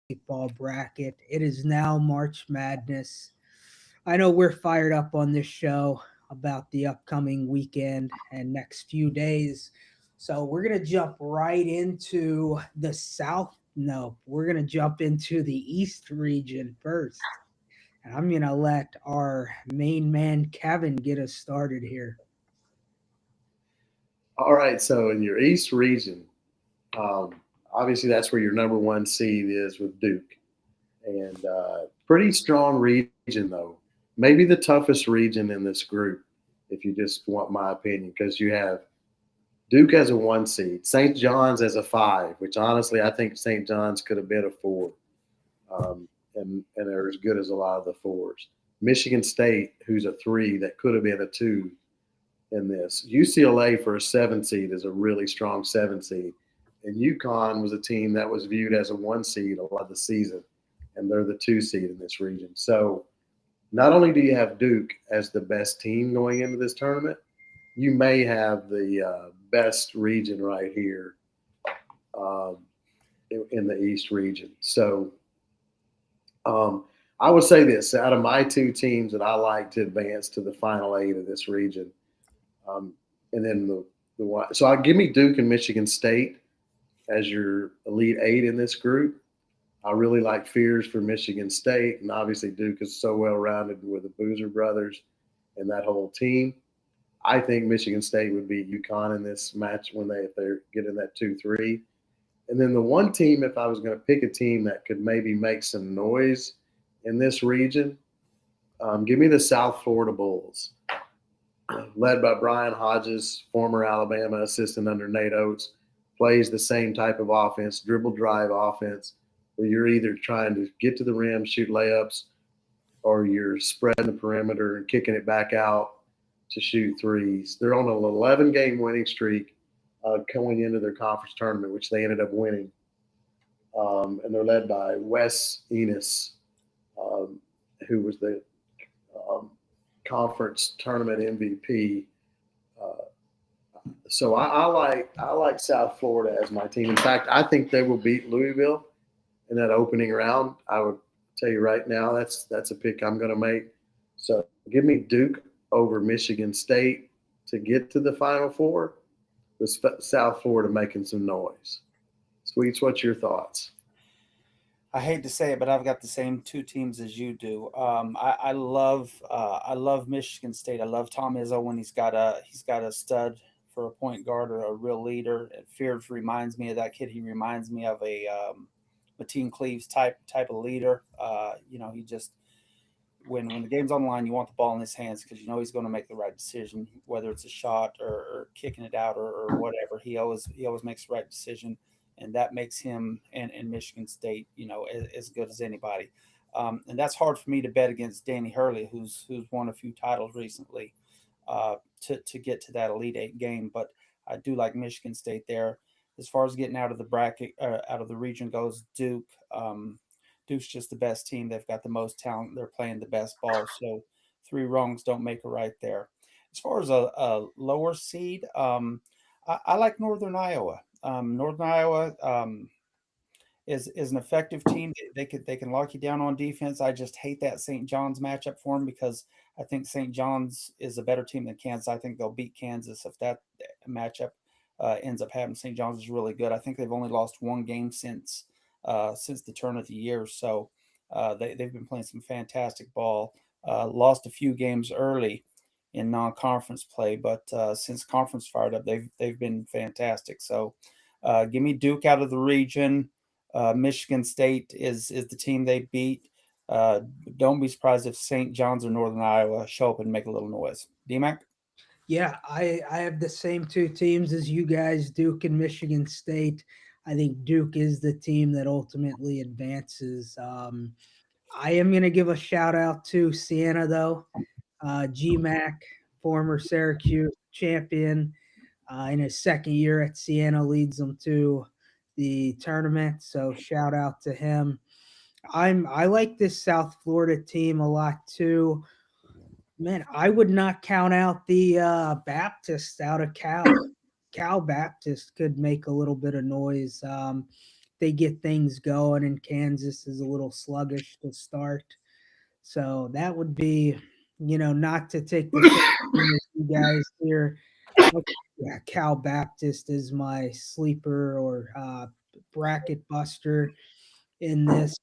basketball bracket. It is now March Madness. I know we're fired up on this show about the upcoming weekend and next few days. So we're going to jump right into the South. No, we're going to jump into the East region first. And I'm going to let our main man, Kevin, get us started here. All right, so in your East region, um, obviously that's where your number one seed is with Duke, and pretty strong region though. Maybe the toughest region in this group, if you just want my opinion, because you have Duke as a one seed, St. John's as a five, which honestly I think St. John's could have been a four, and they're as good as a lot of the fours. Michigan State, who's a three, that could have been a two in this. UCLA for a seven seed is a really strong seven seed. And UConn was a team that was viewed as a one seed a lot of the season, and they're the two seed in this region. So not only do you have Duke as the best team going into this tournament, you may have the best region right here um, in the East region. So um, I would say this out of my two teams that I like to advance to the final eight of this region, um, and then the one. So I give me Duke and Michigan State as your elite eight in this group. I really like Fears for Michigan State, and obviously Duke is so well rounded with the Boozer brothers and that whole team. I think Michigan State would beat UConn in this match when if they're getting that 2-3. And then the one team, if I was going to pick a team that could maybe make some noise in this region, give me the South Florida Bulls, led by Brian Hodges, former Alabama assistant under Nate Oates, plays the same type of offense, dribble drive offense, where you're either trying to get to the rim, shoot layups, or you're spreading the perimeter and kicking it back out to shoot threes. They're on an 11-game winning streak going into their conference tournament, which they ended up winning. And they're led by Wes Enos, um, who was the um, conference tournament MVP. Uh, so I like South Florida as my team. In fact, I think they will beat Louisville in that opening round. I would tell you right now that's a pick I'm going to make. So give me Duke over Michigan State to get to the Final Four, with South Florida making some noise. Sweets, what's your thoughts? I hate to say it, but I've got the same two teams as you do. I love Michigan State. I love Tom Izzo when he's got a stud for a point guard or a real leader. Fears reminds me of that kid. He reminds me of a Mateen Cleaves type of leader. He just when the game's on the line, you want the ball in his hands because you know he's going to make the right decision, whether it's a shot or kicking it out or whatever. He always makes the right decision, and that makes him and Michigan State, as good as anybody. And that's hard for me to bet against Danny Hurley, who's won a few titles recently, to get to that Elite Eight game. But I do like Michigan State there. As far as getting out of the bracket, out of the region goes, Duke's just the best team. They've got the most talent. They're playing the best ball. So three wrongs don't make a right there. As far as a lower seed, I like Northern Iowa. Northern Iowa is an effective team. They can lock you down on defense. I just hate that St. John's matchup for them because I think St. John's is a better team than Kansas. I think they'll beat Kansas if that matchup ends up happening. St. John's is really good. I think they've only lost one game since the turn of the year. So they've been playing some fantastic ball. Lost a few games early in non-conference play, but since conference fired up, they've been fantastic. So give me Duke out of the region. Michigan State is the team they beat. Uh, don't be surprised if St. John's or Northern Iowa show up and make a little noise. DMAC? Yeah, I have the same two teams as you guys, Duke and Michigan State. I think Duke is the team that ultimately advances. I am going to give a shout out to Siena, though. GMAC, former Syracuse champion, in his second year at Siena, leads them to the tournament. So shout out to him. I like this South Florida team a lot too. Man, I would not count out the Baptist out of Cal. Cal Baptist could make a little bit of noise. they get things going, and Kansas is a little sluggish to start. So that would be, not to take the same team as you guys here. Yeah, Cal Baptist is my sleeper or bracket buster in this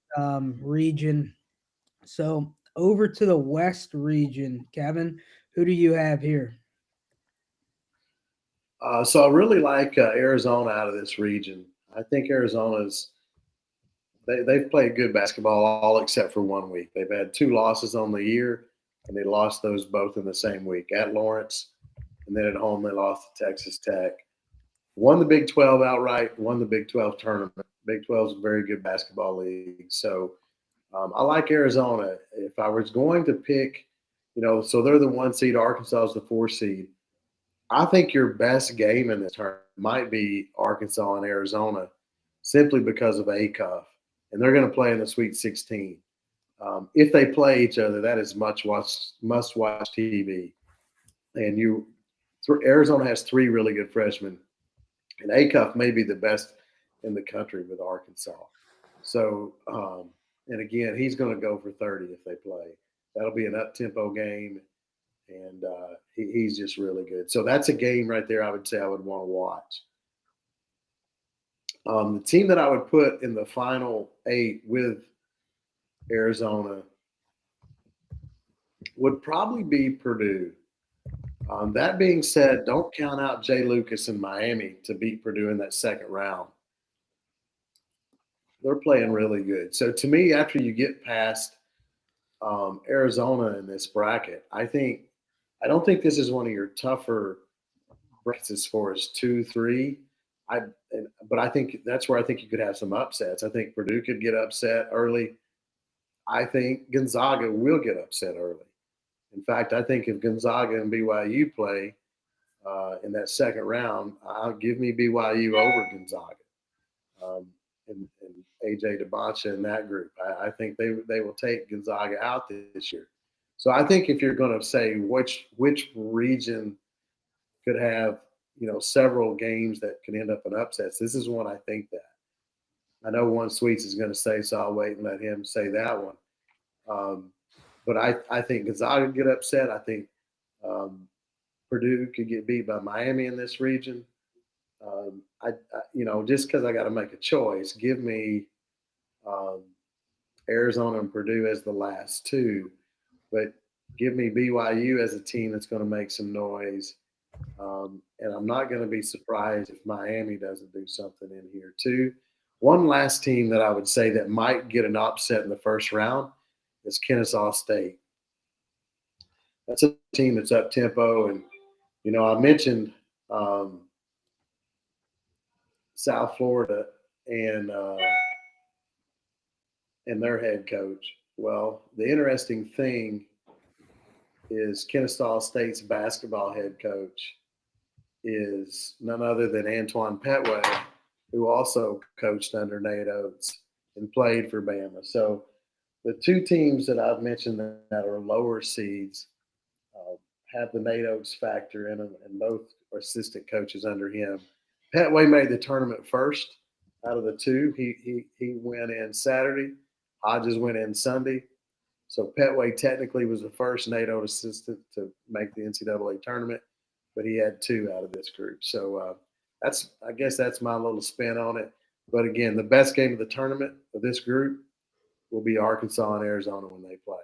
region. So over to the West region, Kevin, who do you have here? So I really like Arizona out of this region. I think they've played good basketball all except for 1 week. They've had 2 losses on the year, and they lost those both in the same week at Lawrence, and then at home they lost to Texas Tech. Won the Big 12 outright, won the Big 12 tournament. Big 12 is a very good basketball league. So I like Arizona. If I was going to pick, so they're the 1 seed, Arkansas is the 4 seed. I think your best game in this tournament might be Arkansas and Arizona simply because of ACUF. And they're going to play in the Sweet 16. If they play each other, that is must watch TV. And Arizona has 3 really good freshmen, and ACUF may be the best in the country with Arkansas. So, and again, he's going to go for 30 if they play. That'll be an up-tempo game, and he's just really good. So that's a game right there I would say I would want to watch. The team that I would put in the final 8 with Arizona would probably be Purdue. That being said, don't count out Jay Lucas in Miami to beat Purdue in that second round. They're playing really good. So to me, after you get past Arizona in this bracket, I don't think this is one of your tougher brackets as far as 2, 3. But I think that's where I think you could have some upsets. I think Purdue could get upset early. I think Gonzaga will get upset early. In fact, I think if Gonzaga and BYU play in that second round, I'll give me BYU over Gonzaga and AJ DeBoncha in that group. I think they will take Gonzaga out this year. So I think if you're going to say which region could have several games that could end up in upsets, this is one I think that. I know one Sweets is going to say, so I'll wait and let him say that one. But I think Gonzaga could get upset. I think Purdue could get beat by Miami in this region. Just because I got to make a choice, give me Arizona and Purdue as the last 2, but give me BYU as a team that's going to make some noise. And I'm not going to be surprised if Miami doesn't do something in here too. One last team that I would say that might get an upset in the first round is Kennesaw State. That's a team that's up tempo, and I mentioned South Florida and their head coach. Well, the interesting thing is Kennesaw State's basketball head coach is none other than Antoine Petway, who also coached under Nate Oates and played for Bama. So the 2 teams that I've mentioned that are lower seeds have the Nate Oates factor in them, and both are assistant coaches under him. Petway made the tournament first out of the 2. He went in Saturday. Hodges went in Sunday. So Petway technically was the first Nate Oates assistant to make the NCAA tournament, but he had 2 out of this group. So I guess that's my little spin on it. But again, the best game of the tournament of this group will be Arkansas and Arizona when they play.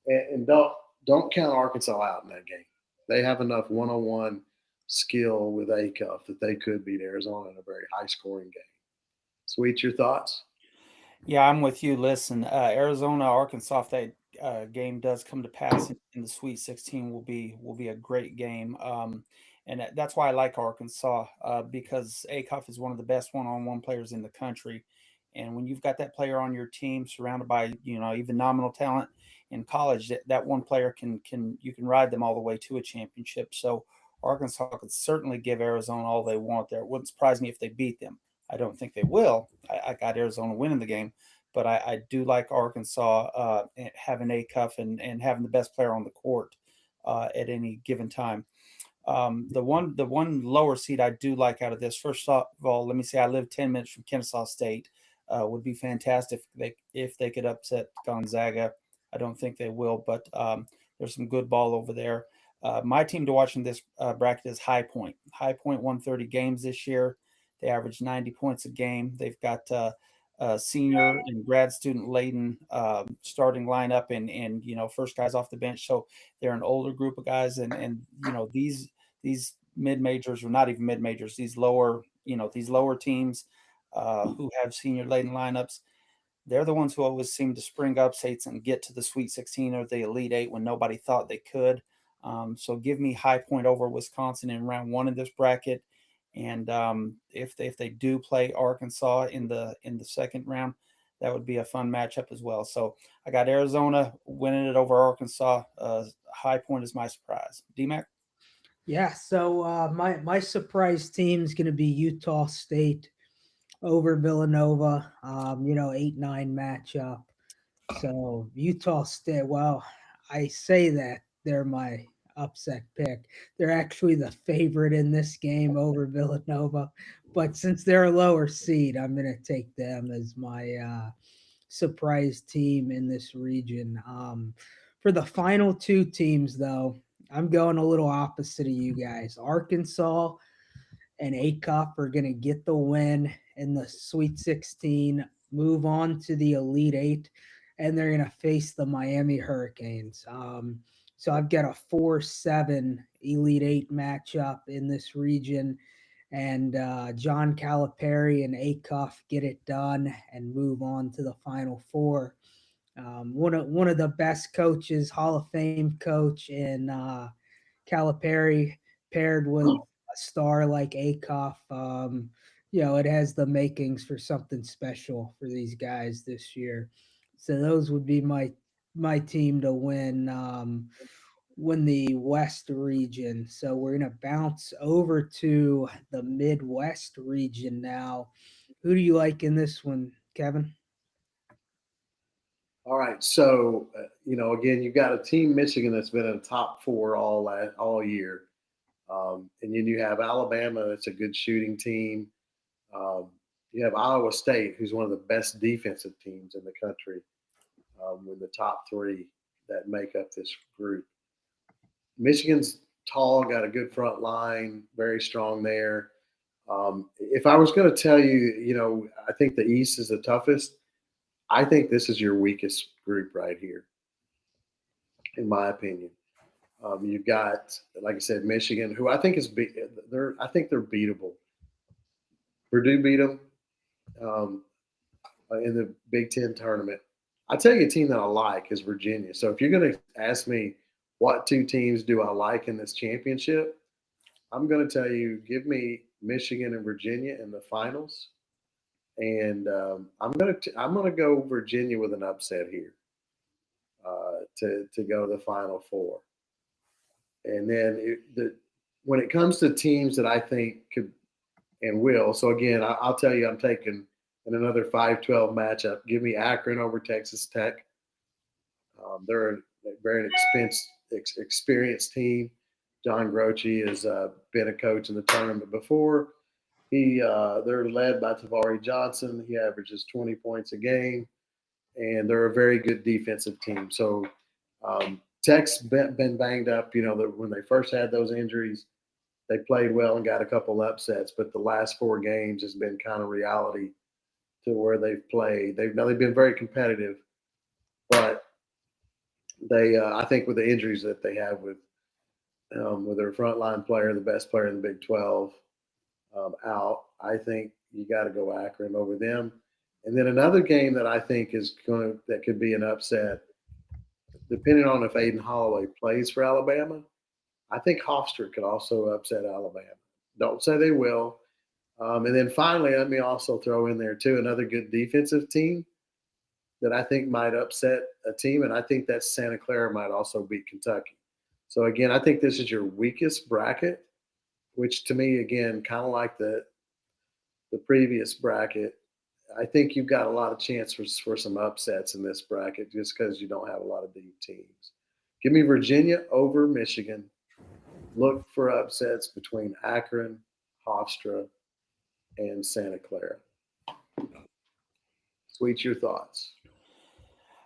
And don't count Arkansas out in that game. They have enough one-on-one skill with ACUF that they could beat Arizona in a very high-scoring game. Sweet, your thoughts? Yeah, I'm with you. Listen, Arizona, Arkansas, if that game does come to pass in the Sweet 16, will be a great game. And that's why I like Arkansas because ACUF is one of the best one-on-one players in the country. And when you've got that player on your team, surrounded by even nominal talent in college, that one player you can ride them all the way to a championship. So Arkansas could certainly give Arizona all they want there. It wouldn't surprise me if they beat them. I don't think they will. I got Arizona winning the game, but I do like Arkansas having ACUF and having the best player on the court at any given time. The one lower seed I do like out of this, first of all, let me say I live 10 minutes from Kennesaw State. would be fantastic if they could upset Gonzaga. I don't think they will, but there's some good ball over there. My team to watch in this bracket is High Point. High Point won 30 games this year. They average 90 points a game. They've got senior and grad student laden starting lineup, and first guys off the bench. So they're an older group of guys, and these mid majors, or not even mid majors, these lower teams who have senior laden lineups. They're the ones who always seem to spring upsets and get to the Sweet 16 or the Elite Eight when nobody thought they could. So give me High Point over Wisconsin in round one of this bracket. And if they do play Arkansas in the second round, that would be a fun matchup as well. So I got Arizona winning it over Arkansas. High Point is my surprise. DMAC? Yeah, so my surprise team is going to be Utah State over Villanova. 8-9 matchup. So Utah State. Well, I say that they're my upset pick. They're actually the favorite in this game over Villanova, but since they're a lower seed, I'm going to take them as my surprise team in this region. For the final two teams, though, I'm going a little opposite of you guys. Arkansas and Acuff are going to get the win in the Sweet 16, move on to the Elite Eight, and they're going to face the Miami Hurricanes. So I've got a 4-7 Elite Eight matchup in this region, and John Calipari and Acuff get it done and move on to the Final Four. One of the best coaches, Hall of Fame coach in Calipari, paired with a star like Acuff. It has the makings for something special for these guys this year. So those would be my team to win the West region. So we're gonna bounce over to the Midwest region now. Who do you like in this one, Kevin? All right. So, again, you've got a team, Michigan, that's been in the top four all year. And then you have Alabama, that's a good shooting team. You have Iowa State, who's one of the best defensive teams in the country, with the top three that make up this group. Michigan's tall, got a good front line, very strong there. If I was going to tell you, I think the East is the toughest. I think this is your weakest group right here, in my opinion. You've got, like I said, Michigan, who I think I think they're beatable. Purdue beat them in the Big Ten tournament. I tell you, a team that I like is Virginia. So if you're going to ask me what two teams do I like in this championship, I'm going to tell you, give me Michigan and Virginia in the finals. And I'm gonna go Virginia with an upset here to go to the Final Four. And then when it comes to teams that I think could and will, so again, I'll tell you, I'm taking in another 5-12 matchup. Give me Akron over Texas Tech. They're a very experienced team. John Groce has been a coach in the tournament before. They're led by Tavari Johnson. He averages 20 points a game, and they're a very good defensive team. So Tech's been banged up. When they first had those injuries, they played well and got a couple upsets, but the last 4 games has been kind of reality to where they've played. They've been very competitive, but I think with the injuries that they have with their frontline player, the best player in the Big 12, out, I think you got to go Akron over them. And then another game that I think that could be an upset, depending on if Aiden Holloway plays for Alabama, I think Hofstra could also upset Alabama. Don't say they will. And then finally, let me also throw in there too another good defensive team that I think might upset a team, and I think that Santa Clara might also beat Kentucky. So again, I think this is your weakest bracket, which to me, again, kind of like the previous bracket, I think you've got a lot of chance for some upsets in this bracket just because you don't have a lot of deep teams. Give me Virginia over Michigan. Look for upsets between Akron, Hofstra, and Santa Clara. Sweet, your thoughts?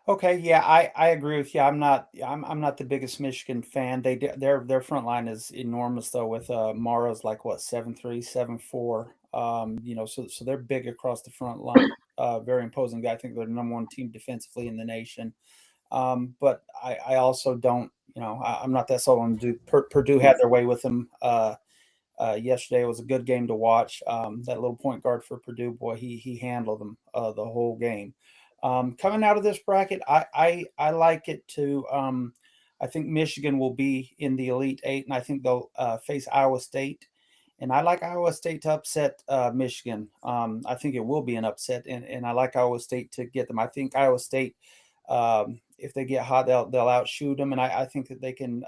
Okay, yeah, I agree with you. I'm not the biggest Michigan fan. Their front line is enormous though. With Mara's like what 7'3", 7'4". So they're big across the front line. Very imposing guy. I think they're the number one team defensively in the nation. But I also don't, I'm not that sold on Duke. Purdue had their way with them. Yesterday was a good game to watch. That little point guard for Purdue, boy, he handled them the whole game. Coming out of this bracket, I like it to. I think Michigan will be in the Elite Eight, and I think they'll face Iowa State. And I like Iowa State to upset Michigan. I think it will be an upset, and I like Iowa State to get them. I think Iowa State, if they get hot, they'll outshoot them, and I think that they can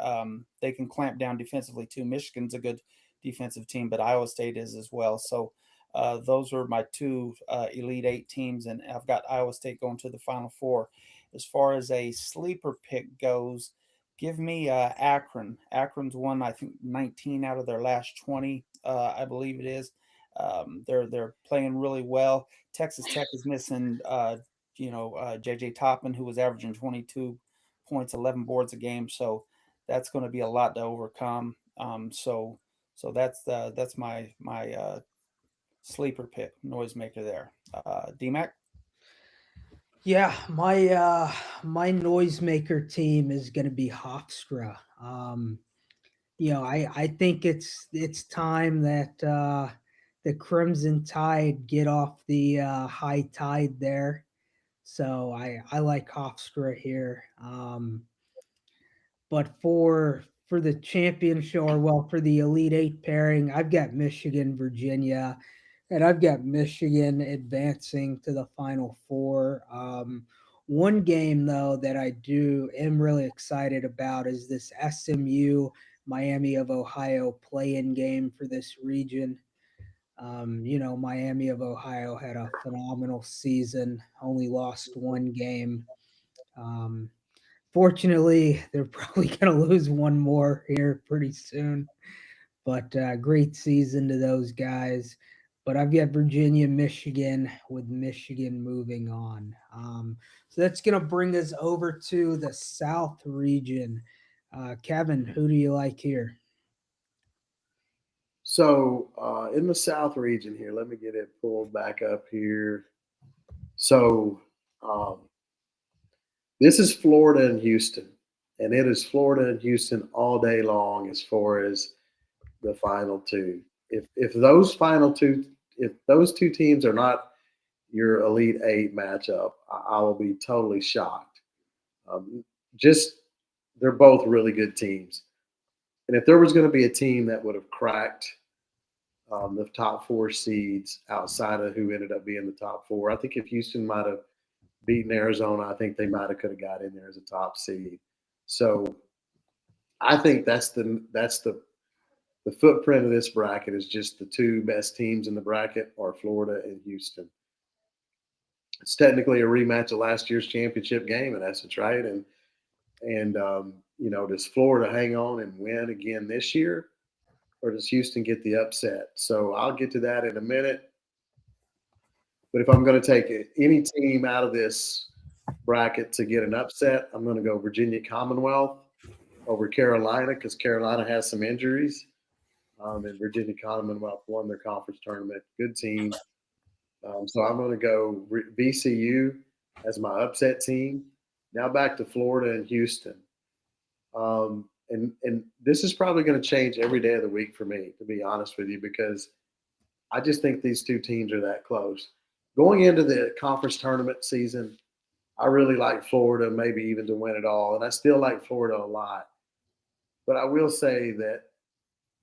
clamp down defensively too. Michigan's a good defensive team, but Iowa State is as well. So those are my two Elite Eight teams, and I've got Iowa State going to the Final Four. As far as a sleeper pick goes, give me Akron. Akron's won, I think, 19 out of their last 20, I believe it is. They're playing really well. Texas Tech is missing, J.J. Toppin, who was averaging 22 points, 11 boards a game. So that's going to be a lot to overcome. So that's my sleeper pick, noisemaker there. DMAC? Yeah, my noisemaker team is going to be Hofstra. I think it's time that the Crimson Tide get off the high tide there. So I like Hofstra here. But for the championship, or well, for the Elite Eight pairing, I've got Michigan, Virginia, and I've got Michigan advancing to the Final Four. One game though that I do am really excited about is this SMU Miami of Ohio play-in game for this region. Miami of Ohio had a phenomenal season, only lost one game. Um, Fortunately, they're probably going to lose one more here pretty soon. But great season to those guys. But I've got Virginia, Michigan, with Michigan moving on. So that's going to bring us over to the South region. Kevin, who do you like here? So in the South region here, let me get it pulled back up here. So this is Florida and Houston, and it is Florida and Houston all day long as far as the final two. If those two teams are not your Elite Eight matchup, I will be totally shocked. Just they're both really good teams, and if there was going to be a team that would have cracked the top four seeds outside of who ended up being the top four, I think if Houston might have beaten Arizona, I think they might have could have got in there as a top seed. So I think that's the footprint of this bracket is just the two best teams in the bracket are Florida and Houston. It's technically a rematch of last year's championship game in essence, right? And does Florida hang on and win again this year, or does Houston get the upset? So I'll get to that in a minute. But if I'm going to take any team out of this bracket to get an upset, I'm going to go Virginia Commonwealth over Carolina because Carolina has some injuries. And Virginia Commonwealth won their conference tournament. Good team. So I'm going to go VCU as my upset team. Now back to Florida and Houston. And this is probably going to change every day of the week for me, to be honest with you, because I just think these two teams are that close. Going into the conference tournament season, I really like Florida, maybe even to win it all. And I still like Florida a lot. But I will say that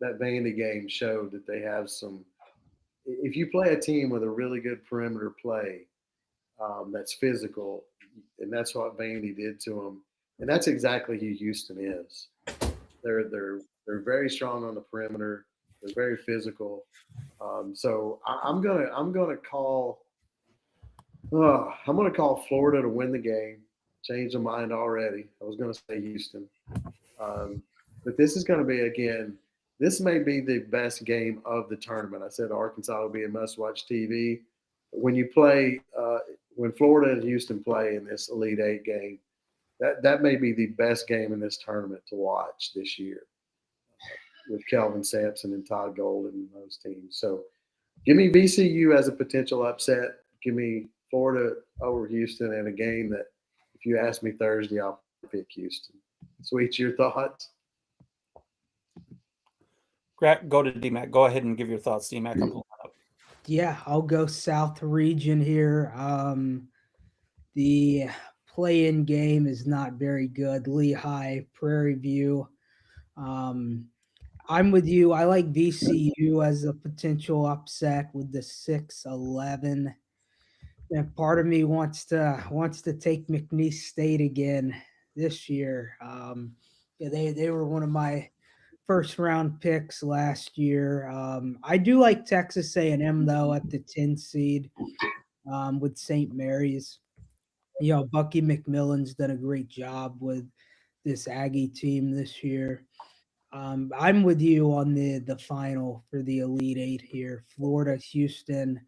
Vandy game showed that they have some – if you play a team with a really good perimeter play that's physical, and that's what Vandy did to them, and that's exactly who Houston is. They're very strong on the perimeter. They're very physical. So I'm gonna call Florida to win the game. Changed my mind already. I was gonna say Houston, but this is gonna be again. This may be the best game of the tournament. I said Arkansas will be a must-watch TV. When you play when Florida and Houston play in this Elite Eight game, that may be the best game in this tournament to watch this year with Kelvin Sampson and Todd Golden and those teams. So give me VCU as a potential upset. Give me Florida over Houston in a game that, if you ask me Thursday, I'll pick Houston. Sweet, your thoughts? Go to DMAC. Go ahead and give your thoughts, DMAC. I'm pulling that up. Yeah, I'll go South region here. The play-in game is not very good. Lehigh, Prairie View. I'm with you. I like VCU as a potential upset with the 6-11. And part of me wants to take McNeese State again this year. Yeah, they were one of my first round picks last year. I do like Texas A&M though at the 10 seed with St. Mary's. You know, Bucky McMillan's done a great job with this Aggie team this year. I'm with you on the final for the Elite Eight here, Florida, Houston.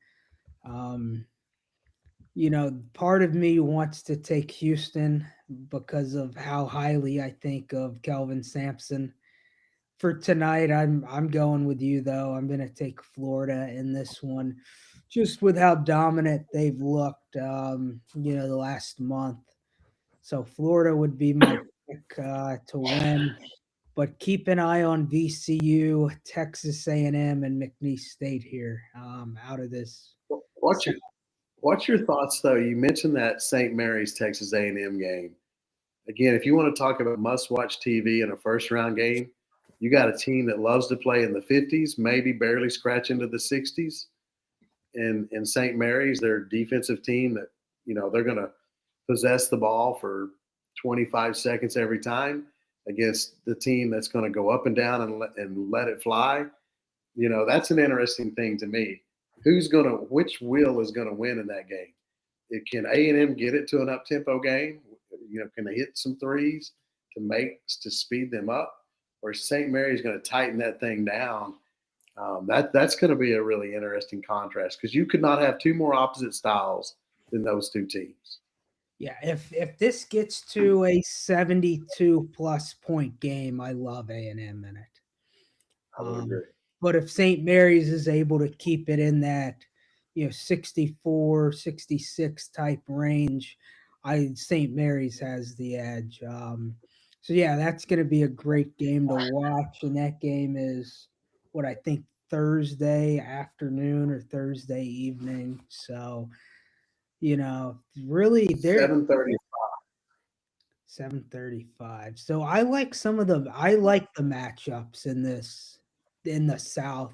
You know, part of me wants to take Houston because of how highly I think of Kelvin Sampson. For tonight, I'm going with you though. I'm going to take Florida in this one, just with how dominant they've looked. You know, the last month. So Florida would be my pick to win, but keep an eye on VCU, Texas A&M, and McNeese State here out of this. What's your thoughts though? You mentioned that St. Mary's Texas A&M game. Again, if you want to talk about must-watch TV in a first-round game, you got a team that loves to play in the 50s, maybe barely scratch into the 60s. And in St. Mary's, their defensive team that, you know, they're going to possess the ball for 25 seconds every time against the team that's going to go up and down and let it fly. You know, that's an interesting thing to me. Which will is going to win in that game? Can A&M get it to an up-tempo game? You know, can they hit some threes to speed them up? Or St. Mary's going to tighten that thing down? That's going to be a really interesting contrast because you could not have two more opposite styles than those two teams. Yeah, if this gets to a 72-plus point game, I love A&M in it. I would agree. But if St. Mary's is able to keep it in that, you know, 64, 66 type range, St. Mary's has the edge. So yeah, that's going to be a great game to watch, and that game is what I think Thursday afternoon or Thursday evening. So, you know, really, they're 7:30. 7:35. So I like the matchups in the South.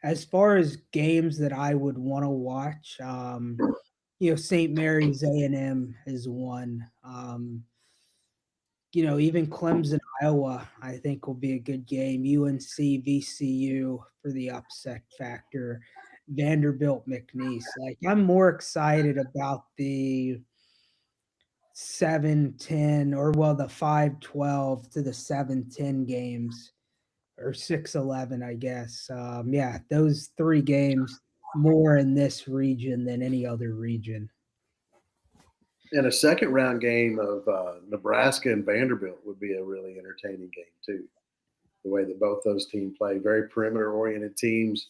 As far as games that I would want to watch, you know, St. Mary's A&M is one. You know, even Clemson, Iowa, I think will be a good game. UNC, VCU for the upset factor. Vanderbilt, McNeese. Like, I'm more excited about the 7-10 the 5-12 to the 7-10 games or 6-11, I guess. Yeah, those three games more in this region than any other region. And a second round game of Nebraska and Vanderbilt would be a really entertaining game too. The way that both those teams play, very perimeter oriented teams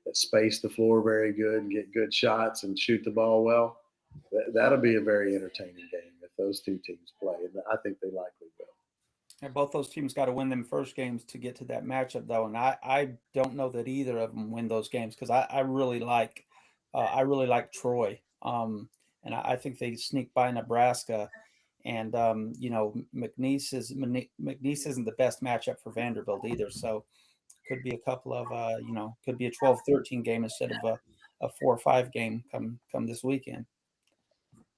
that space the floor very good and get good shots and shoot the ball well. That'll be a very entertaining game if those two teams play, and I think they likely will. And both those teams got to win them first games to get to that matchup, though. And I don't know that either of them win those games because I really like Troy. And I think they sneak by Nebraska. And you know, McNeese isn't the best matchup for Vanderbilt either. So could be a couple of you know, could be a 12-13 game instead of a 4-5 game come this weekend.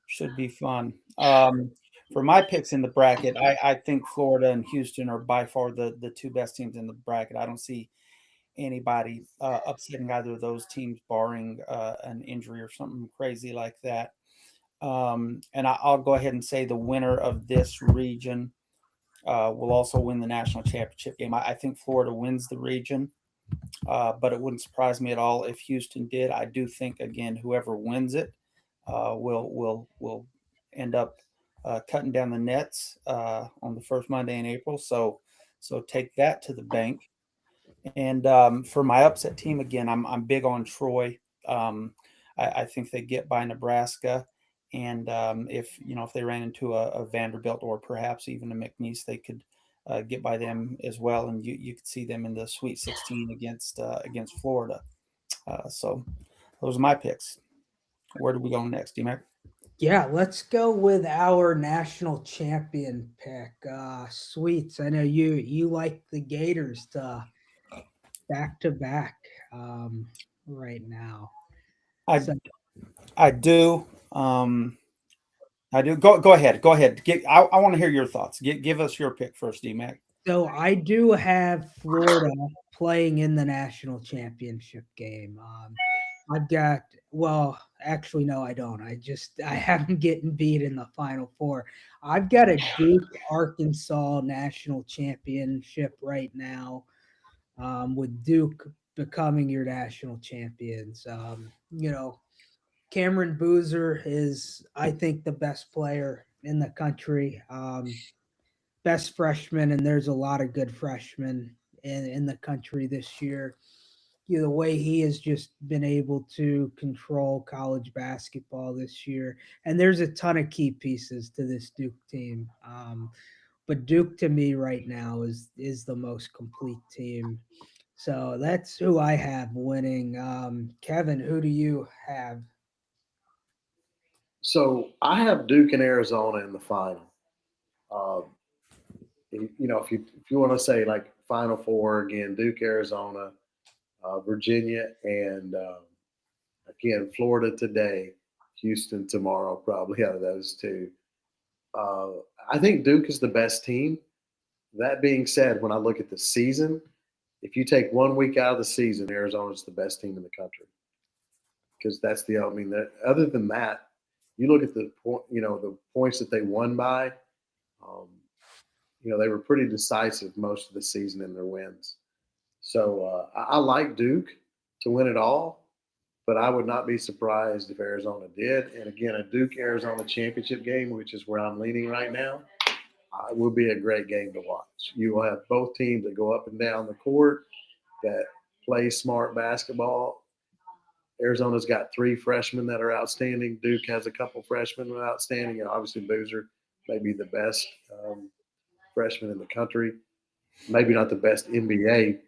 Should be fun. For my picks in the bracket, I think Florida and Houston are by far the two best teams in the bracket. I don't see anybody upsetting either of those teams, barring an injury or something crazy like that. And I'll go ahead and say the winner of this region will also win the national championship game. I think Florida wins the region, but it wouldn't surprise me at all if Houston did. I do think, again, whoever wins it will end up cutting down the nets on the first Monday in April. So take that to the bank. And for my upset team, again, I'm big on Troy. I think they get by Nebraska, and if they ran into a Vanderbilt or perhaps even a McNeese, they could get by them as well, and you could see them in the Sweet 16 against Florida. So those are my picks. Where do we go next, D-Mac? Yeah, let's go with our national champion pick. Sweets. I know you like the Gators to back to back right now. I So I do. I do. Go ahead. Go ahead. I want to hear your thoughts. Give us your pick first, D-Mac. so I do have Florida playing in the national championship game. I've got well, actually no, I don't. I have them getting beat in the Final Four. I've got a Duke Arkansas national championship right now, with Duke becoming your national champions. Cameron Boozer is, I think, the best player in the country. Best freshman, and there's a lot of good freshmen in the country this year. The way he has just been able to control college basketball this year, and there's a ton of key pieces to this Duke team. But Duke to me right now is the most complete team. So that's who I have winning. Kevin, who do you have? So I have Duke and Arizona in the final. Um, if you want to say like Final Four again, Duke, Arizona, Virginia, and again Florida today, Houston tomorrow, probably out of those two. Uh, I think Duke is the best team. That being said, when I look at the season, if you take 1 week out of the season, Arizona is the best team in the country because that's the. I mean, other than that, you look at the point, the points that they won by. Um, they were pretty decisive most of the season in their wins. So I like Duke to win it all, but I would not be surprised if Arizona did. And again, a Duke Arizona championship game, which is where I'm leaning right now, will be a great game to watch. You will have both teams that go up and down the court, that play smart basketball. Arizona's got 3 freshmen that are outstanding. Duke has a couple freshmen that are outstanding, and obviously Boozer may be the best freshman in the country. Maybe not the best NBA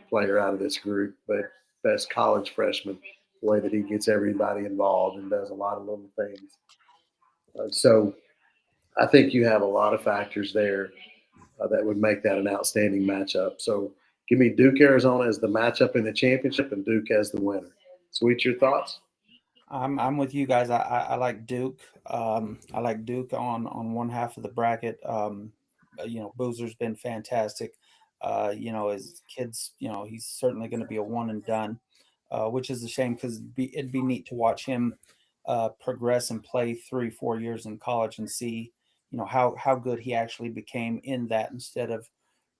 player out of this group, but best college freshman. The way that he gets everybody involved and does a lot of little things. So I think you have a lot of factors there that would make that an outstanding matchup. So give me Duke Arizona as the matchup in the championship and Duke as the winner. Sweet, your thoughts? I'm with you guys. I like Duke. I like Duke on one half of the bracket. Boozer's been fantastic. His kids, he's certainly going to be a one and done, which is a shame because it'd be neat to watch him progress and play 3-4 years in college and see, how good he actually became in that instead of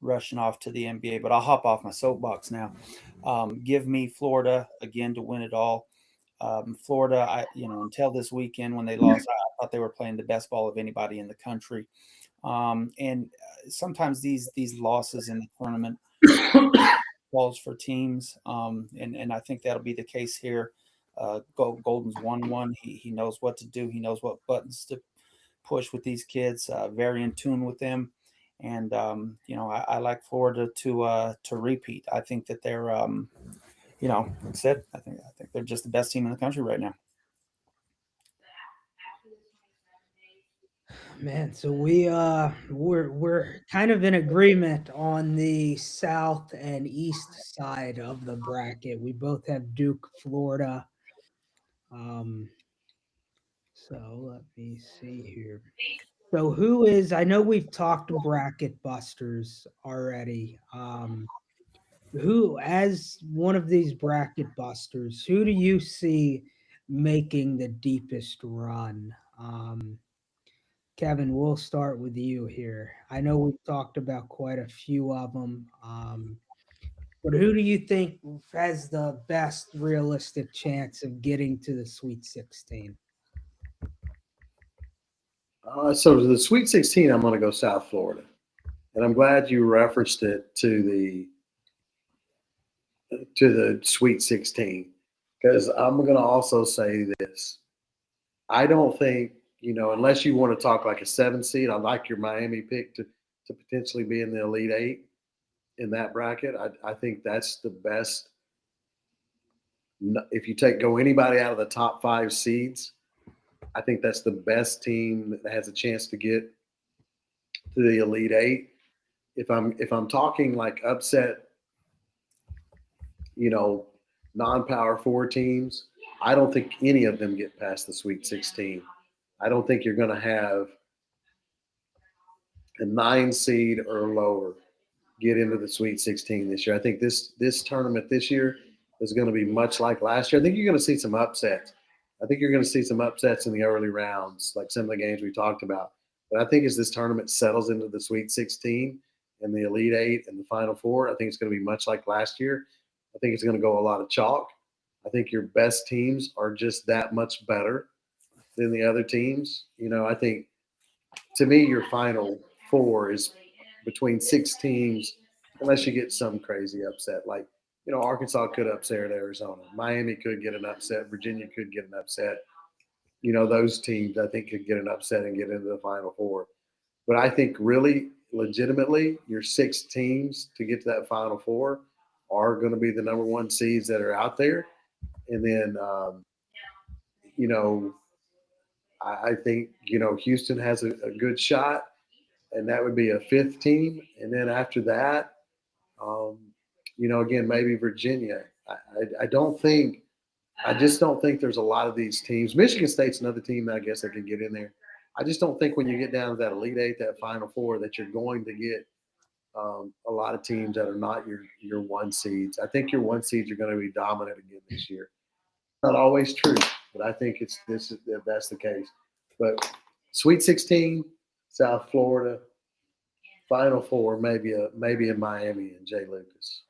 rushing off to the NBA. But I'll hop off my soapbox now. Give me Florida again to win it all. Florida, until this weekend when they lost, I thought they were playing the best ball of anybody in the country. And sometimes these losses in the tournament falls for teams, and I think that'll be the case here. Golden's 1-1. He knows what to do. He knows what buttons to push with these kids. Very in tune with them, and I like Florida to repeat. I think that they're that's it. I think they're just the best team in the country right now. Man, so we're kind of in agreement on the south and east side of the bracket. We both have Duke, Florida. Um, so let me see here. So who is? I know we've talked bracket busters already. Who, as one of these bracket busters, who do you see making the deepest run? Kevin, we'll start with you here. I know we've talked about quite a few of them, but who do you think has the best realistic chance of getting to the Sweet 16? So the Sweet 16, I'm going to go South Florida, and I'm glad you referenced it to the Sweet 16 because I'm going to also say this. I don't think unless you want to talk like a 7 seed. I like your Miami pick to potentially be in the Elite Eight in that bracket. I think that's the best. If you go anybody out of the top 5 seeds, I think that's the best team that has a chance to get to the Elite Eight. If I'm talking like upset, non-power 4 teams, I don't think any of them get past the Sweet 16. I don't think you're going to have a 9 seed or lower get into the Sweet 16 this year. I think this tournament this year is going to be much like last year. I think you're going to see some upsets. I think you're going to see some upsets in the early rounds, like some of the games we talked about. But I think as this tournament settles into the Sweet 16 and the Elite Eight and the Final Four, I think it's going to be much like last year. I think it's going to go a lot of chalk. I think your best teams are just that much better than the other teams. I think to me, your Final Four is between 6 teams, unless you get some crazy upset. Like, Arkansas could upset Arizona. Miami could get an upset. Virginia could get an upset. Those teams I think could get an upset and get into the Final Four. But I think really, legitimately, your 6 teams to get to that Final Four are going to be the number 1 seeds that are out there. And then, I think, Houston has a good shot, and that would be a 5th team. And then after that, again, maybe Virginia. I just don't think there's a lot of these teams. Michigan State's another team that I guess that could get in there. I just don't think when you get down to that Elite Eight, that Final Four, that you're going to get a lot of teams that are not your 1 seeds. I think your 1 seeds are going to be dominant again this year. Not always true, but I think that's the case. But Sweet 16, South Florida, Final Four, maybe in Miami and Jay Lucas.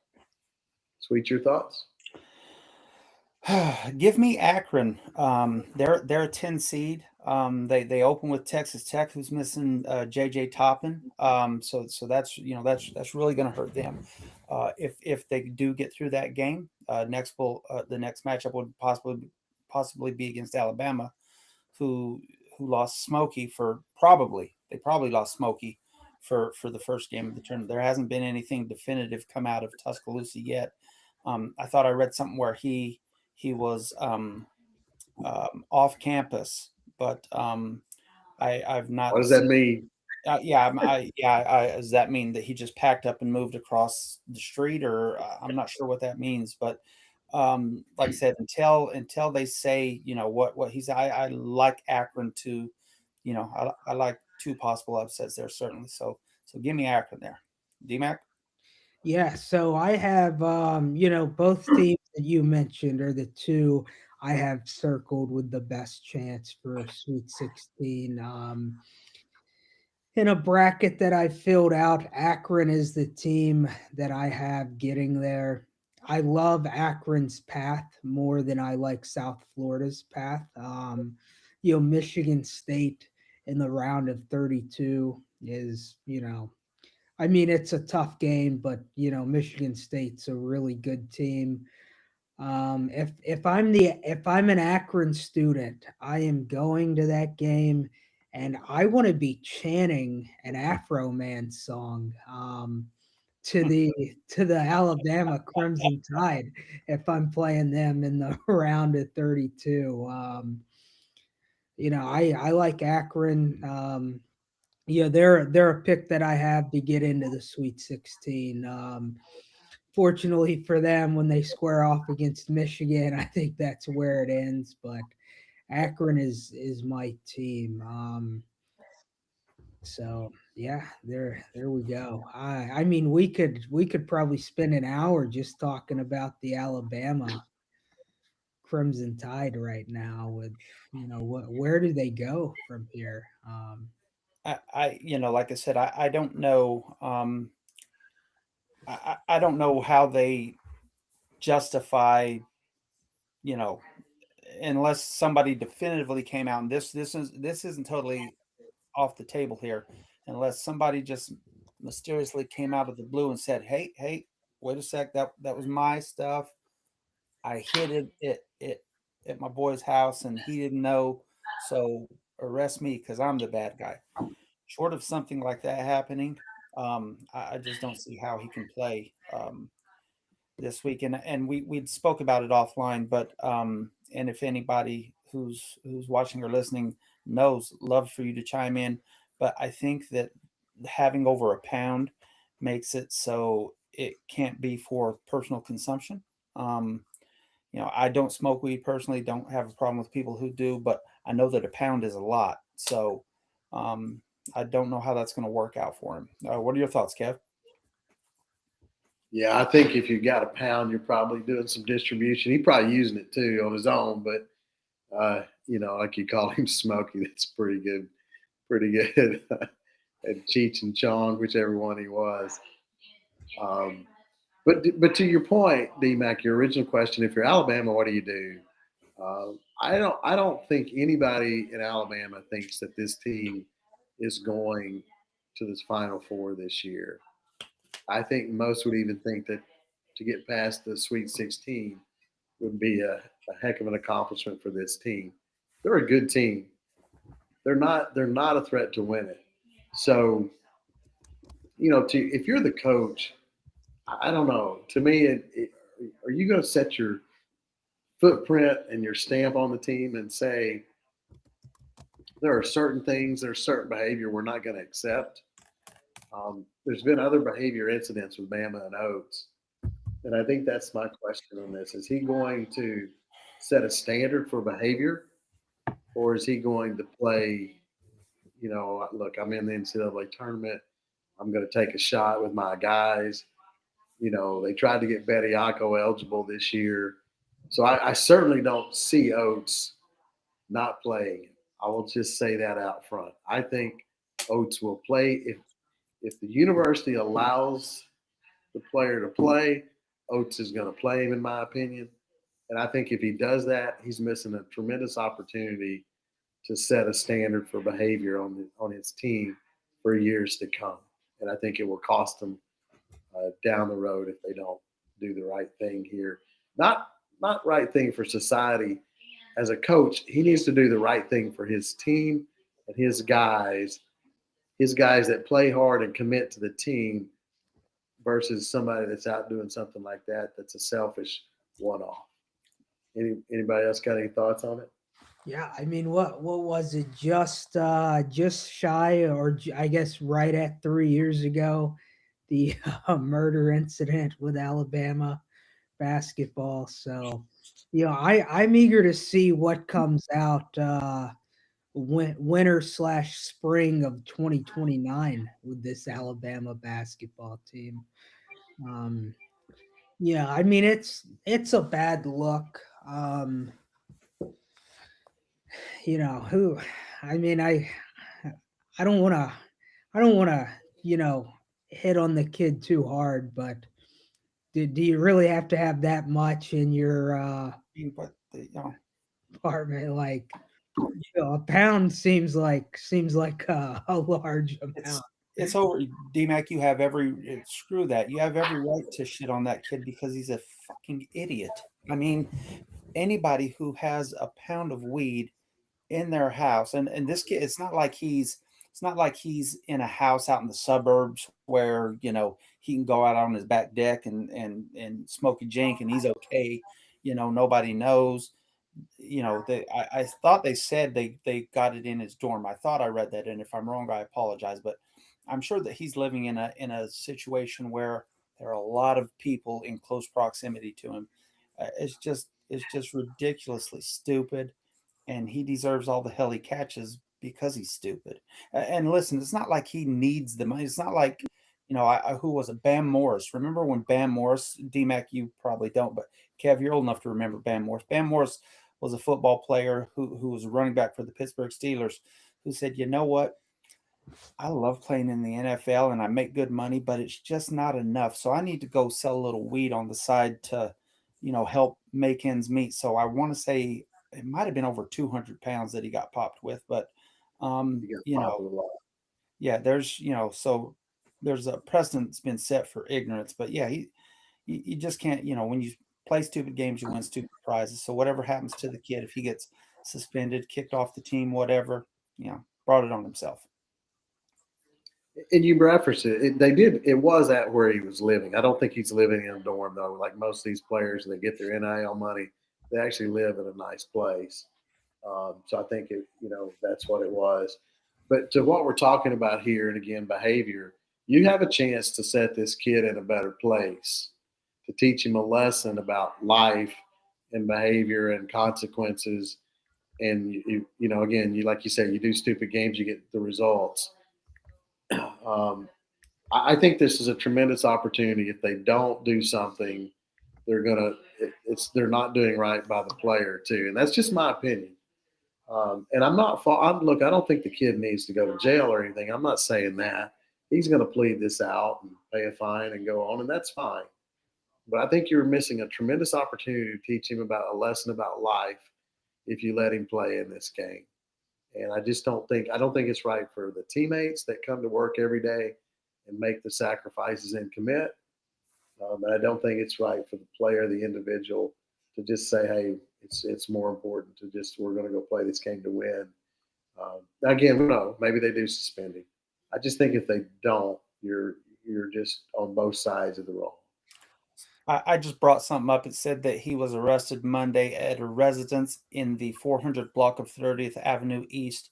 Sweet, your thoughts? Give me Akron. They're a 10 seed. They open with Texas Tech, who's missing JJ Toppin. So that's really going to hurt them. If they do get through that game, the next matchup would possibly be against Alabama, who lost Smokey they probably lost Smokey for the first game of the tournament. There hasn't been anything definitive come out of Tuscaloosa yet. I thought I read something where he was off campus, but I've not. What does that mean? Does that mean that he just packed up and moved across the street, or I'm not sure what that means? But like I said, until they say what he's, I like Akron to, I like 2 possible upsets there certainly. So give me Akron there, DMAC. Yeah, so I have both teams that you mentioned are the 2 I have circled with the best chance for Sweet 16. In a bracket that I filled out, Akron is the team that I have getting there. I love Akron's path more than I like South Florida's path. Michigan State in the round of 32 is, I mean, it's a tough game, but Michigan State's a really good team. If I'm an Akron student, I am going to that game, and I want to be chanting an Afro Man song to the Alabama Crimson Tide if I'm playing them in the round of 32. I like Akron. They're a pick that I have to get into the Sweet 16. Fortunately for them, when they square off against Michigan, I think that's where it ends. But Akron is my team. So yeah, there we go. I mean, we could probably spend an hour just talking about the Alabama Crimson Tide right now. With where do they go from here? I like I said, I don't know. I don't know how they justify, unless somebody definitively came out. And this isn't totally off the table here unless somebody just mysteriously came out of the blue and said, "Hey, wait a sec, that was my stuff. I hid it at my boy's house and he didn't know, so arrest me because I'm the bad guy." Short of something like that happening, I just don't see how he can play this week. And we spoke about it offline, but and if anybody who's watching or listening knows, love for you to chime in. But I think that having over a pound makes it so it can't be for personal consumption. Um, I don't smoke weed personally, don't have a problem with people who do, but I know that a pound is a lot. So um, I don't know how that's going to work out for him. What are your thoughts, Kev? Yeah, I think if you got a pound, you're probably doing some distribution. He's probably using it too on his own, but like you call him Smokey, that's pretty good at Cheech and Chong, whichever one he was. Um, but to your point, DMAC, your original question, if you're Alabama, what do you do? I don't think anybody in Alabama thinks that this team is going to this Final Four this year. I think most would even think that to get past the Sweet 16 would be a heck of an accomplishment for this team. They're a good team. They're not a threat to win it. So, if you're the coach, I don't know. To me, are you going to set your footprint and your stamp on the team and say there are certain things, there's certain behavior we're not going to accept? There's been other behavior incidents with Bama and Oates, and I think that's my question on this. Is he going to set a standard for behavior, or is he going to play, look, I'm in the NCAA tournament. I'm going to take a shot with my guys. They tried to get Bediako eligible this year. So I certainly don't see Oates not playing. I will just say that out front. I think Oates will play if the university allows the player to play. Oates is going to play him, in my opinion. And I think if he does that, he's missing a tremendous opportunity to set a standard for behavior on his team for years to come. And I think it will cost them down the road if they don't do the right thing here. Not right thing for society. As a coach, he needs to do the right thing for his team and his guys that play hard and commit to the team versus somebody that's out doing something like that that's a selfish one-off. Anybody else got any thoughts on it? Yeah, I mean, what was it? Just shy, or I guess right at 3 years ago, the murder incident with Alabama basketball. So, I'm eager to see what comes out winter slash spring of 2029 with this Alabama basketball team. Um, yeah, I mean, it's a bad look. Who, I mean, I don't want to, I don't want to, hit on the kid too hard, but do you really have to have that much in your But apartment? Like, a pound seems like a large amount. it's over. DMAC, you have screw that. You have every right to shit on that kid because he's a fucking idiot. I mean, anybody who has a pound of weed in their house, and this kid, it's not like he's in a house out in the suburbs where he can go out on his back deck and smoke a jank and he's okay. Nobody knows. I thought they said they got it in his dorm. I thought I read that, and if I'm wrong, I apologize. But I'm sure that he's living in a situation where there are a lot of people in close proximity to him. It's just ridiculously stupid, and he deserves all the hell he catches because he's stupid. And listen, it's not like he needs the money. It's not like who was it? Bam Morris. Remember when Bam Morris? DMAC, you probably don't, but Kev, you're old enough to remember Bam Morris. Bam Morris was a football player who was a running back for the Pittsburgh Steelers, who said, "You know what? I love playing in the NFL and I make good money, but it's just not enough. So I need to go sell a little weed on the side to, help make ends meet." So I want to say it might have been over 200 pounds that he got popped with, but You got You know, follow the law. yeah, there's, so there's a precedent's been set for ignorance, but yeah, you just can't, when you play stupid games, you win stupid prizes. So whatever happens to the kid, if he gets suspended, kicked off the team, whatever, brought it on himself. And you referenced it. They did. It was at where he was living. I don't think he's living in a dorm though. Like most of these players, they get their NIL money. They actually live in a nice place. So I think that's what it was. But to what we're talking about here, and again, behavior. You have a chance to set this kid in a better place, to teach him a lesson about life and behavior and consequences. And again, like you said, you do stupid games, you get the results. Um, I think this is a tremendous opportunity. If they don't do something, they're not doing right by the player too, and that's just my opinion. And look, I don't think the kid needs to go to jail or anything. I'm not saying that. He's going to plead this out and pay a fine and go on, and that's fine. But I think you're missing a tremendous opportunity to teach him about a lesson about life if you let him play in this game. And I don't think it's right for the teammates that come to work every day and make the sacrifices and commit. And I don't think it's right for the player, the individual, to just say, "Hey, it's more important to we're going to go play this game to win." Again, no, maybe they do suspending. I just think if they don't, you're just on both sides of the wrong. I just brought something up. It said that he was arrested Monday at a residence in the 400 block of 30th Avenue East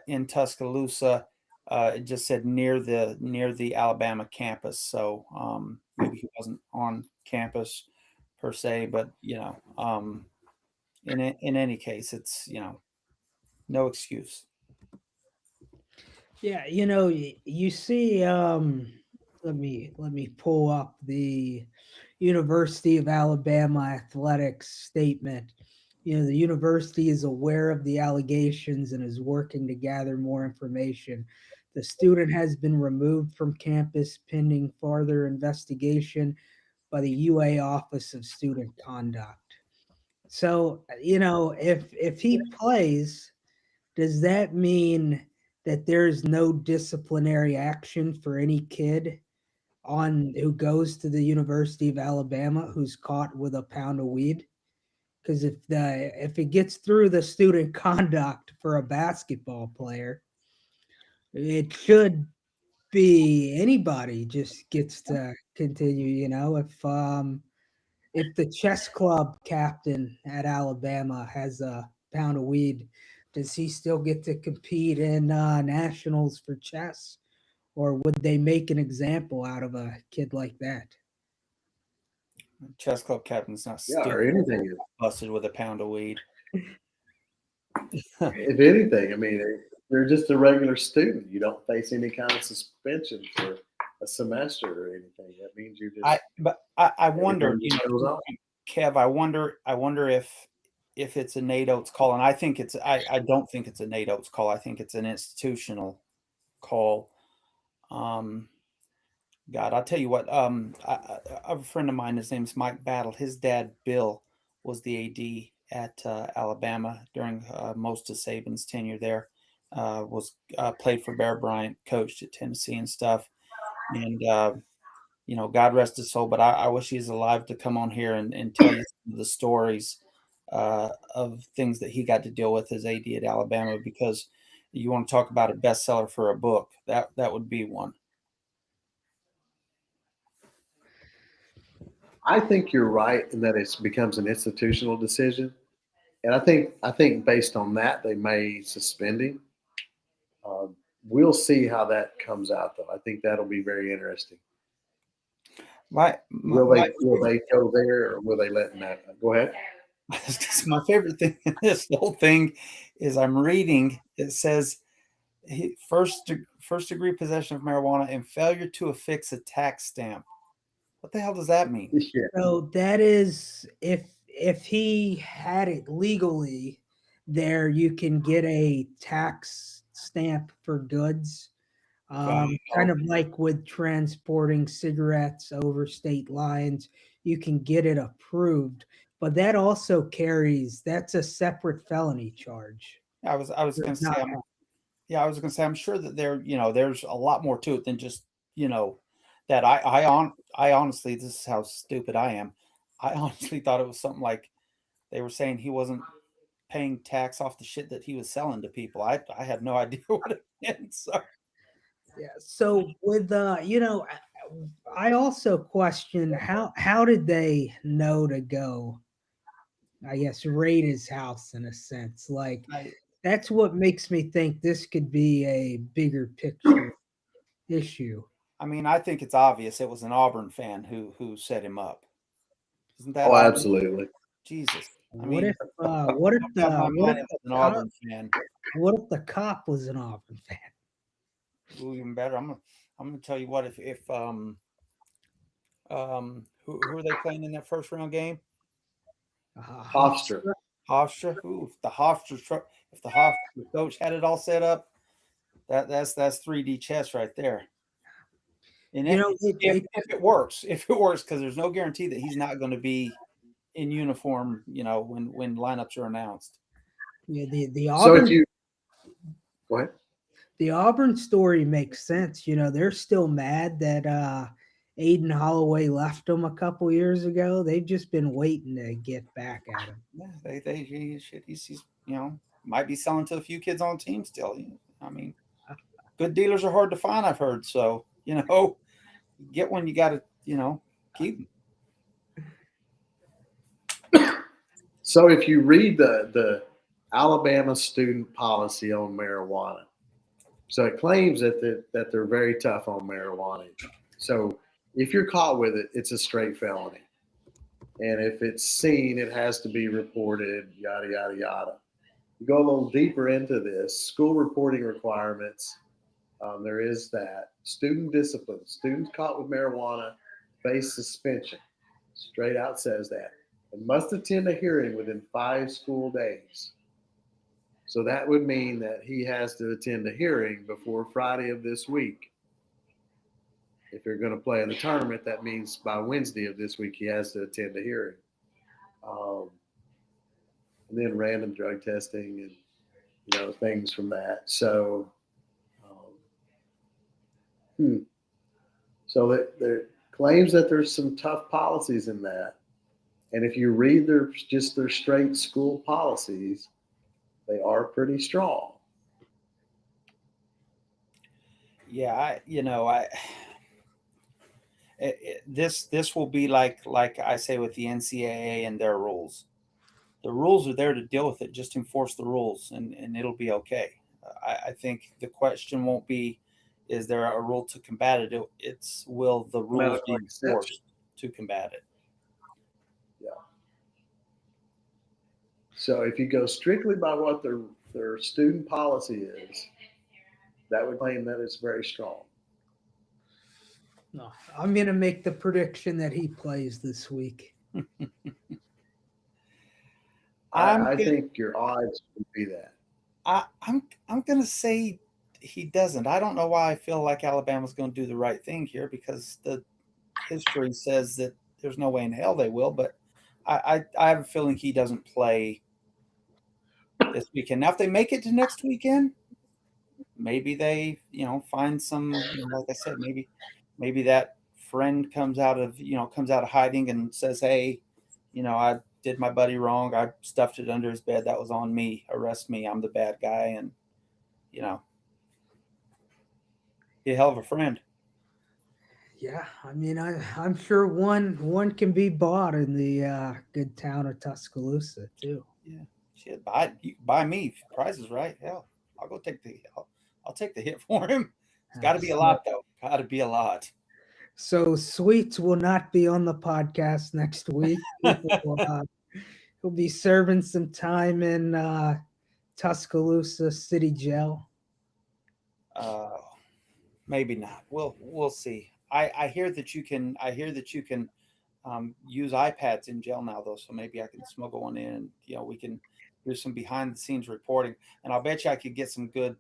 in Tuscaloosa. It just said near the Alabama campus. So maybe he wasn't on campus per se, but in any case, it's no excuse. Yeah, you see, let me pull up the University of Alabama athletics statement. The university is aware of the allegations and is working to gather more information. The student has been removed from campus pending further investigation by the UA Office of Student Conduct. So, if he plays, does that mean that there's no disciplinary action for any kid who goes to the University of Alabama who's caught with a pound of weed? Because if it gets through the student conduct for a basketball player, it should be anybody just gets to continue. If the chess club captain at Alabama has a pound of weed, does he still get to compete in nationals for chess? Or would they make an example out of a kid like that? Chess club captain's not Yeah, still or anything. busted with a pound of weed. If anything, I mean, they're just a regular student. You don't face any kind of suspension for a semester or anything. That means you're just. I wonder, Kev. I wonder if it's a Nate Oates call, and I don't think it's a Nate Oates call. I think it's an institutional call. God, I'll tell you what. I have a friend of mine. His name's Mike Battle. His dad, Bill, was the AD at Alabama during most of Saban's tenure there. Was played for Bear Bryant, coached at Tennessee and stuff. And God rest his soul. But I wish he's alive to come on here and tell you some of the stories of things that he got to deal with as AD at Alabama. Because you want to talk about a bestseller for a book, that would be one. I think you're right in that it becomes an institutional decision, and I think based on that they may suspend him. We'll see how that comes out, though. I think that'll be very interesting. Will they go there, or will they let that? Go ahead. My favorite thing in this whole thing is I'm reading. It says first degree possession of marijuana and failure to affix a tax stamp. What the hell does that mean? Yeah. So that is if he had it legally, there you can get a tax stamp for goods. Kind of like with transporting cigarettes over state lines, you can get it approved, but that also that's a separate felony charge. I was going to say Yeah, I was going to say, I'm sure that there's a lot more to it than just, that I honestly, this is how stupid I am. I honestly thought it was something like they were saying he wasn't paying tax off the shit that he was selling to people. I had no idea what it meant. So Yeah. So with I also question how did they know to go, I guess, raid his house in a sense. Like I, that's what makes me think this could be a bigger picture issue. I mean, I think it's obvious it was an Auburn fan who set him up. Isn't that Oh, obvious? absolutely. Jesus. I What mean, if what if got my what mind if it was the an cop Auburn fan. what if the cop was an Auburn fan? Ooh, even better. I'm gonna tell you what, if who are they playing in that first round game? Hofstra. Hofstra? Hofstra. Ooh, if the Hofstra coach had it all set up, that's 3D chess right there. And You know, if it works, because there's no guarantee that he's not going to be in uniform, when lineups are announced. yeah, the So if Auburn you go ahead. the Auburn story makes sense. You know, they're still mad that Aiden Holloway left them a couple years ago. They've just been waiting to get back at him. Yeah, he's might be selling to a few kids on the team still. I mean, good dealers are hard to find, I've heard. So get one, you got to keep them. So if you read the Alabama student policy on marijuana, so it claims that they're very tough on marijuana. So if you're caught with it, it's a straight felony. And if it's seen, it has to be reported, yada, yada, yada. You go a little deeper into this, school reporting requirements, there is that. Student discipline, students caught with marijuana face suspension. Straight out says that. And must attend a hearing within 5 school days. So that would mean that he has to attend a hearing before Friday of this week. If you're going to play in the tournament, that means by Wednesday of this week he has to attend a hearing. And then random drug testing and things from that. So, so that there claims that there's some tough policies in that. And if you read their straight school policies, they are pretty strong. Yeah, this will be like I say with the NCAA and their rules. The rules are there to deal with it. Just enforce the rules, and it'll be okay. I think the question won't be, is there a rule to combat it? It's will the rules be enforced to combat it? Yeah. So if you go strictly by what their student policy is, that would claim that it's very strong. No, I'm going to make the prediction that he plays this week. I think your odds would be that. I'm going to say he doesn't. I don't know why I feel like Alabama's going to do the right thing here, because the history says that there's no way in hell they will. But I have a feeling he doesn't play this weekend. Now, if they make it to next weekend, maybe they find some, like I said, maybe that friend comes out of hiding and says, hey, I did my buddy wrong. I stuffed it under his bed. That was on me. Arrest me. I'm the bad guy. And, be a hell of a friend. Yeah, I mean, I'm sure one can be bought in the good town of Tuscaloosa too. Yeah, shit. Buy me. Price is right. Hell, I'll go take I'll take the hit for him. It's got to be a lot, though. Got to be a lot. So Sweets will not be on the podcast next week. He'll be serving some time in Tuscaloosa City Jail. Maybe not. We'll see. I hear that you can. Use iPads in jail now, though. So maybe I can smuggle one in. And, we can do some behind the scenes reporting, and I'll bet you I could get some good,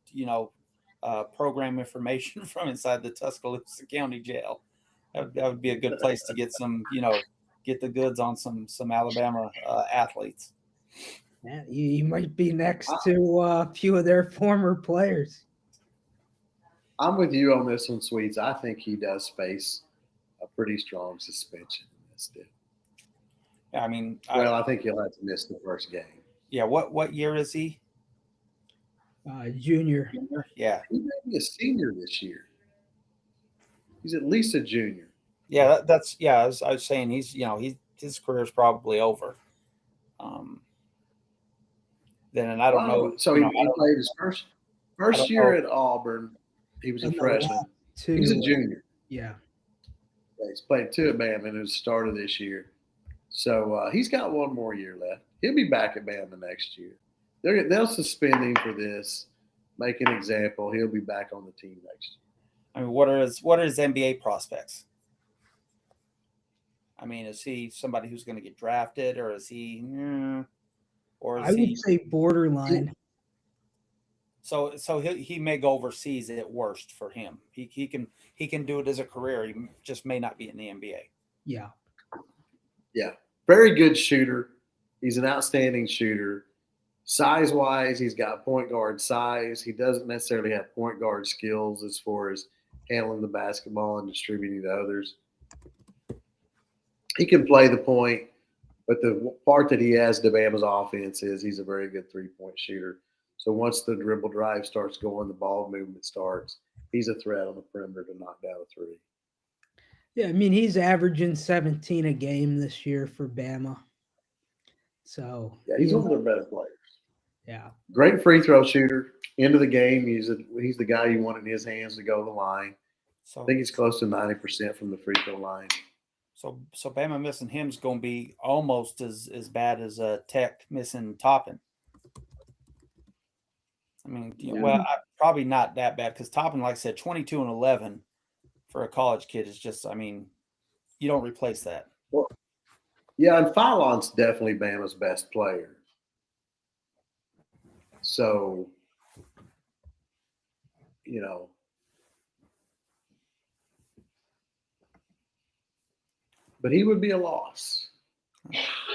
program information from inside the Tuscaloosa County Jail. That would be a good place to get some, get the goods on some Alabama athletes. Yeah, you might be next to a few of their former players. I'm with you on this one, Sweets. I think he does face a pretty strong suspension in this deal. Yeah, I mean, Well, I think he'll have to miss the first game. yeah. What year is he? Junior. Yeah, He may be a senior this year. He's at least a junior. yeah. That's yeah. I was saying he's his career is probably over. Then and I don't know. So he played his first year at Auburn. He was a And the freshman. last two, He's a junior. Yeah. He's played 2 at Bama and it was the start of this year. So he's got 1 more year left. He'll be back at Bama next year. They'll suspend him for this, make an example. He'll be back on the team next year. I mean, what are his NBA prospects? I mean, is he somebody who's going to get drafted, or is he, or is I would say borderline. So he may go overseas at worst for him. He can do it as a career. He just may not be in the NBA. Yeah. Yeah. Very good shooter. He's an outstanding shooter. Size-wise, he's got point guard size. He doesn't necessarily have point guard skills as far as handling the basketball and distributing to others. He can play the point, but the part that he has to Bama's offense is he's a very good three-point shooter. So once the dribble drive starts going, the ball movement starts, he's a threat on the perimeter to knock down a three. Yeah, I mean, he's averaging 17 a game this year for Bama. So yeah, he's one of their better players. Yeah. Great free throw shooter. End of the game, he's the guy you want in his hands to go to the line. So I think he's close to 90% from the free throw line. So Bama missing him is going to be almost as bad as Tech missing Toppin. I mean, probably not that bad because Toppin, like I said, 22 and 11 for a college kid is just, I mean, you don't replace that. Well, yeah, and Philon's definitely Bama's best player. So, but he would be a loss.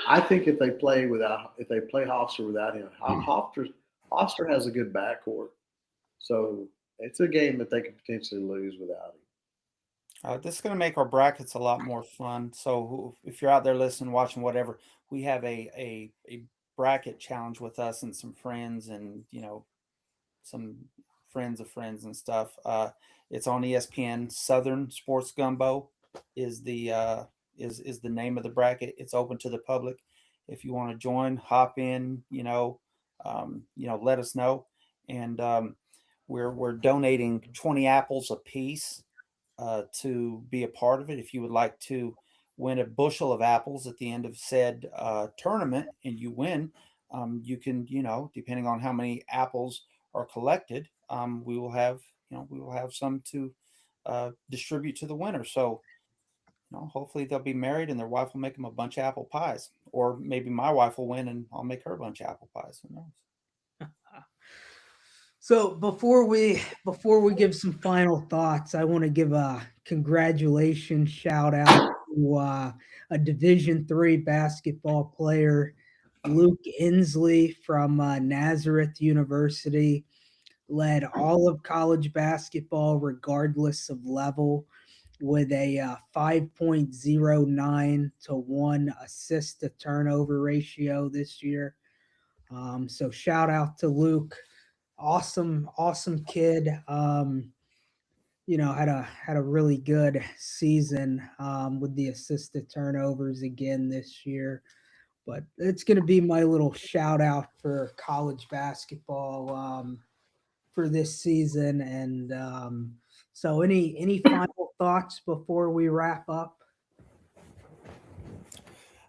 I think if they play Hofstra without him, Hofstra has a good backcourt. So it's a game that they could potentially lose without him. This is going to make our brackets a lot more fun. So if you're out there listening, watching, whatever, we have a bracket challenge with us and some friends and, some friends of friends and stuff. It's on ESPN. Southern Sports Gumbo is the name of the bracket. It's open to the public. If you want to join, hop in, let us know. And we're donating 20 apples a piece to be a part of it. If you would like to win a bushel of apples at the end of said tournament and you win, you can, depending on how many apples are collected, we will have some to distribute to the winner. So, hopefully they'll be married and their wife will make them a bunch of apple pies, or maybe my wife will win and I'll make her a bunch of apple pies. Who knows? So before we give some final thoughts, I want to give a congratulations shout out to a Division III basketball player, Luke Inslee from Nazareth University. Led all of college basketball regardless of level with a 5.09 to 1 assist to turnover ratio this year. So shout out to Luke. Awesome kid. Had a really good season with the assisted turnovers again this year. But it's going to be my little shout out for college basketball for this season. And so any final thoughts before we wrap up?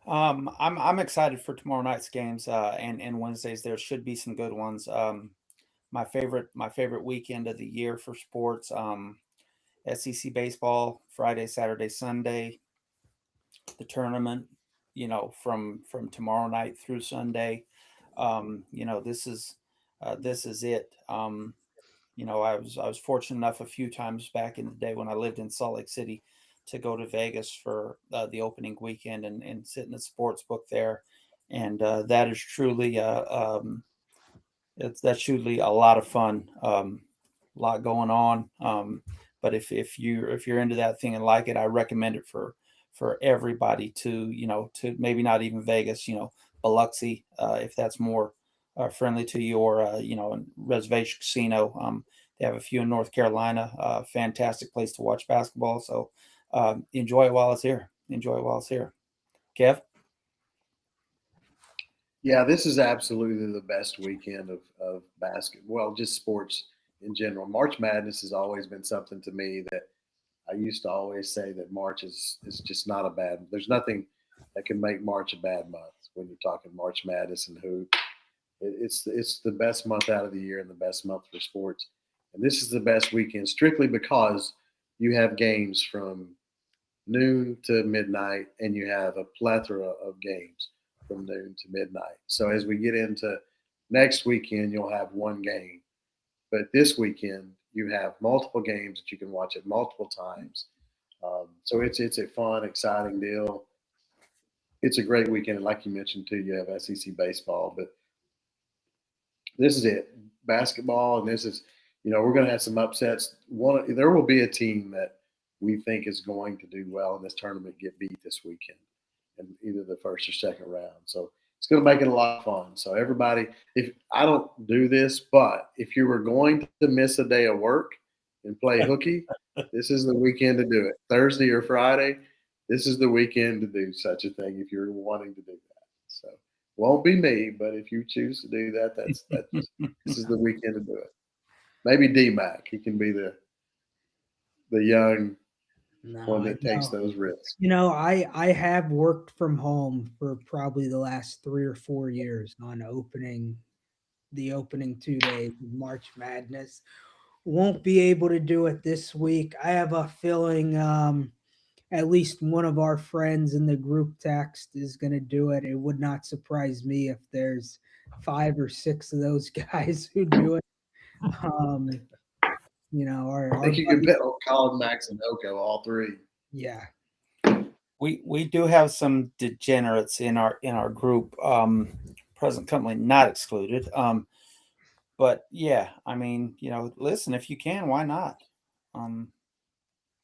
I'm excited for tomorrow night's games and Wednesdays. There should be some good ones. My favorite weekend of the year for sports. SEC baseball, Friday, Saturday, Sunday. The tournament, from tomorrow night through Sunday. This is it. I was fortunate enough a few times back in the day when I lived in Salt Lake City to go to Vegas for the opening weekend and sit in the sports book there, and that is truly that's truly a lot of fun. lot going on. But if you're into that thing and like it, I recommend it for everybody to maybe not even Vegas, Biloxi, if that's more friendly to you, or Reservation Casino. They have a few in North Carolina. Fantastic place to watch basketball. So enjoy it while it's here. Enjoy it while it's here. Kev? Yeah, this is absolutely the best weekend of basketball. Well, just sports in general. March Madness has always been something to me that I used to always say that March is just not a bad. There's nothing that can make March a bad month when you're talking March Madness and hoop. It's the best month out of the year and the best month for sports. And this is the best weekend strictly because you have games from noon to midnight, and you have a plethora of games from noon to midnight. So as we get into next weekend, you'll have one game, but this weekend you have multiple games that you can watch at multiple times. So it's a fun, exciting deal. It's a great weekend, and like you mentioned too, you have SEC baseball, but this is it, basketball, and this is, we're going to have some upsets. There will be a team that we think is going to do well in this tournament get beat this weekend in either the first or second round. So it's going to make it a lot of fun. So everybody, if I don't do this, but if you were going to miss a day of work and play hooky, this is the weekend to do it. Thursday or Friday, this is the weekend to do such a thing if you're wanting to do that. So won't be me, but if you choose to do that, this is the weekend to do it. Maybe D-Mac. He can be the young one that takes those risks. I have worked from home for probably the last 3 or 4 years on the opening 2 days of March Madness. Won't be able to do it this week. I have a feeling at least one of our friends in the group text is going to do it. It would not surprise me if there's 5 or 6 of those guys who do it. I think you could bet on Colin, Max, and Oko, all three. Yeah. We do have some degenerates in our group, present company not excluded. But yeah, I mean, listen, if you can, why not?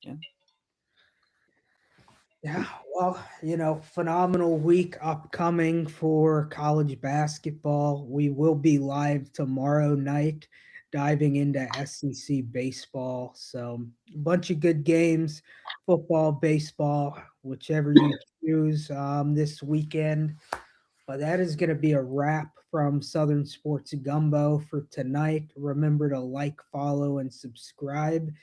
Yeah. Yeah, well, phenomenal week upcoming for college basketball. We will be live tomorrow night diving into SEC baseball. So, a bunch of good games, football, baseball, whichever you choose this weekend. But that is going to be a wrap from Southern Sports Gumbo for tonight. Remember to like, follow, and subscribe.